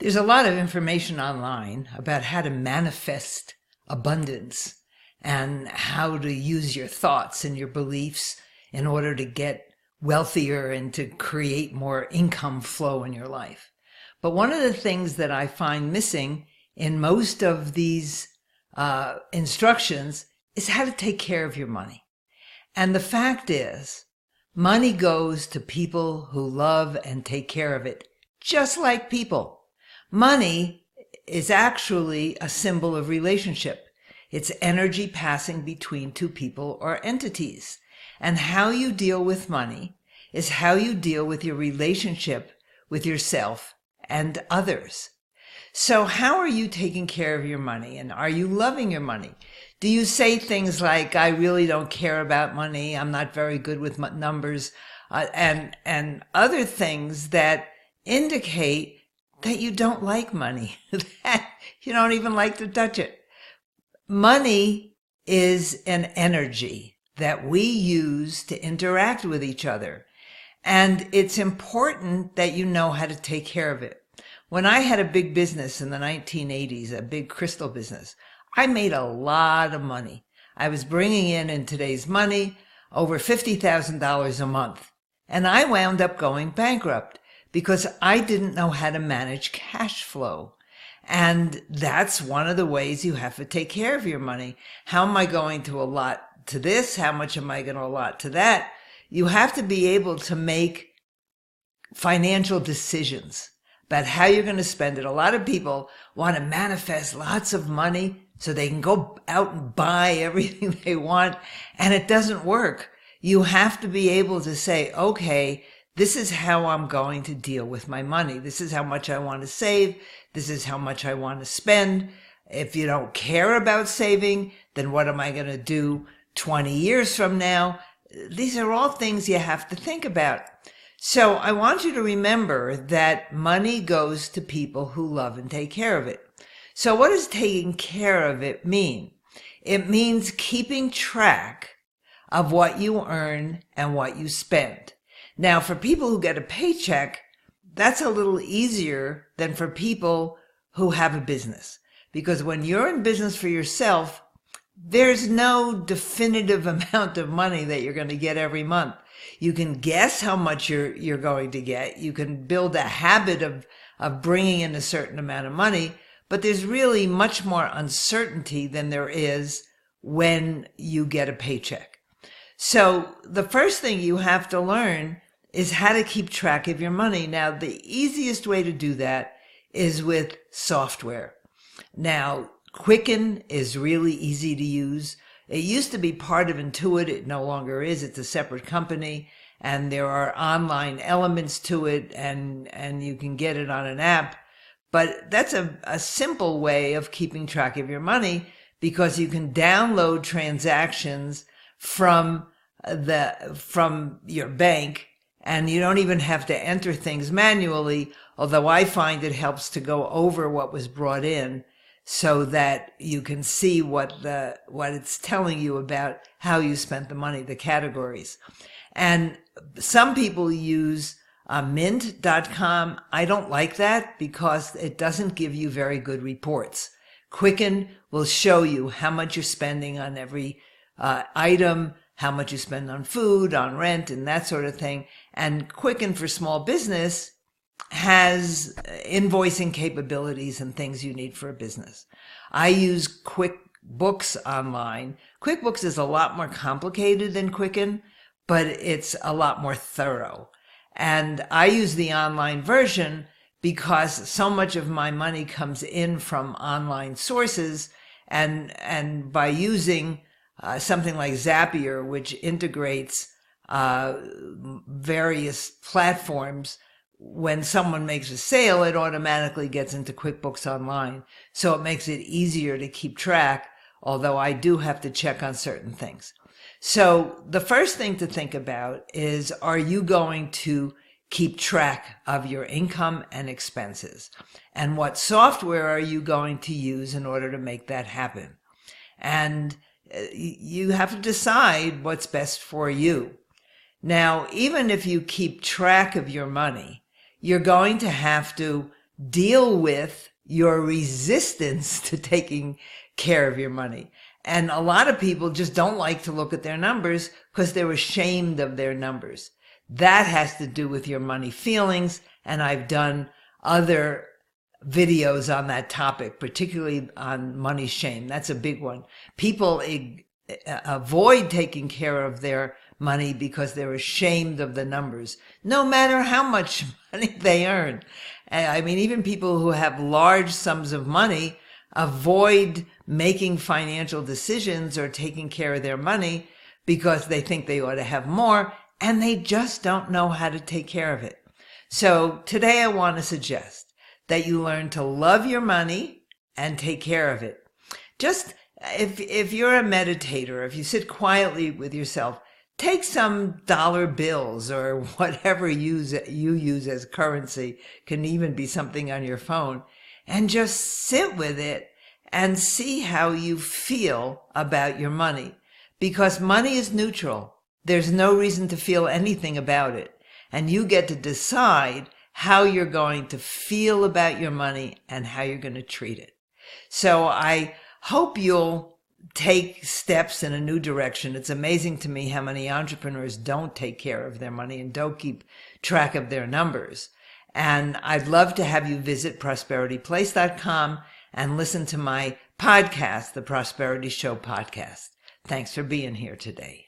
There's a lot of information online about how to manifest abundance and how to use your thoughts and your beliefs in order to get wealthier and to create more income flow in your life. But one of the things that I find missing in most of these instructions is how to take care of your money. And the fact is, money goes to people who love and take care of it, just like people. Money is actually a symbol of relationship. It's energy passing between two people or entities. And how you deal with money is how you deal with your relationship with yourself and others. So how are you taking care of your money, and are you loving your money? Do you say things like, I really don't care about money, I'm not very good with numbers, and other things that indicate that you don't like money, that you don't even like to touch it? Money is an energy that we use to interact with each other. And it's important that you know how to take care of it. When I had a big business in the 1980s, a big crystal business, I made a lot of money. I was bringing in today's money, over $50,000 a month. And I wound up going bankrupt because I didn't know how to manage cash flow. And that's one of the ways you have to take care of your money. How am I going to allot to this? How much am I going to allot to that? You have to be able to make financial decisions about how you're going to spend it. A lot of people want to manifest lots of money so they can go out and buy everything they want, and it doesn't work. You have to be able to say, okay, this is how I'm going to deal with my money. This is how much I want to save. This is how much I want to spend. If you don't care about saving, then what am I going to do 20 years from now? These are all things you have to think about. So I want you to remember that money goes to people who love and take care of it. So what does taking care of it mean? It means keeping track of what you earn and what you spend. Now, for people who get a paycheck, that's a little easier than for people who have a business. Because when you're in business for yourself, there's no definitive amount of money that you're going to get every month. You can guess how much you're going to get. You can build a habit of bringing in a certain amount of money, but there's really much more uncertainty than there is when you get a paycheck. So the first thing you have to learn is how to keep track of your money. Now, the easiest way to do that is with software. Now, Quicken is really easy to use. It used to be part of Intuit. It no longer is. It's a separate company, and there are online elements to it, and you can get it on an app. But that's a simple way of keeping track of your money, because you can download transactions from your bank, and you don't even have to enter things manually, although I find it helps to go over what was brought in so that you can see what it's telling you about how you spent the money, the categories. And some people use mint.com. I don't like that because it doesn't give you very good reports. Quicken will show you how much you're spending on every item, how much you spend on food, on rent, and that sort of thing. And Quicken for small business has invoicing capabilities and things you need for a business. I use QuickBooks Online. QuickBooks is a lot more complicated than Quicken, but it's a lot more thorough. And I use the online version because so much of my money comes in from online sources, and by using something like Zapier, which integrates various platforms, when someone makes a sale, it automatically gets into QuickBooks Online. So it makes it easier to keep track, although I do have to check on certain things. So the first thing to think about is, are you going to keep track of your income and expenses? And what software are you going to use in order to make that happen? And you have to decide what's best for you. Now, even if you keep track of your money, you're going to have to deal with your resistance to taking care of your money. And a lot of people just don't like to look at their numbers because they're ashamed of their numbers. That has to do with your money feelings. And I've done other videos on that topic, particularly on money shame. That's a big one. People avoid taking care of their money because they're ashamed of the numbers, no matter how much money they earn. I mean, even people who have large sums of money avoid making financial decisions or taking care of their money because they think they ought to have more, and they just don't know how to take care of it. So today I want to suggest that you learn to love your money and take care of it. Just if you're a meditator, if you sit quietly with yourself, take some dollar bills or whatever you use as currency, can even be something on your phone, and just sit with it and see how you feel about your money. Because money is neutral. There's no reason to feel anything about it. And you get to decide how you're going to feel about your money and how you're going to treat it. So I hope you'll take steps in a new direction. It's amazing to me how many entrepreneurs don't take care of their money and don't keep track of their numbers. And I'd love to have you visit prosperityplace.com and listen to my podcast, the Prosperity Show podcast. Thanks for being here today.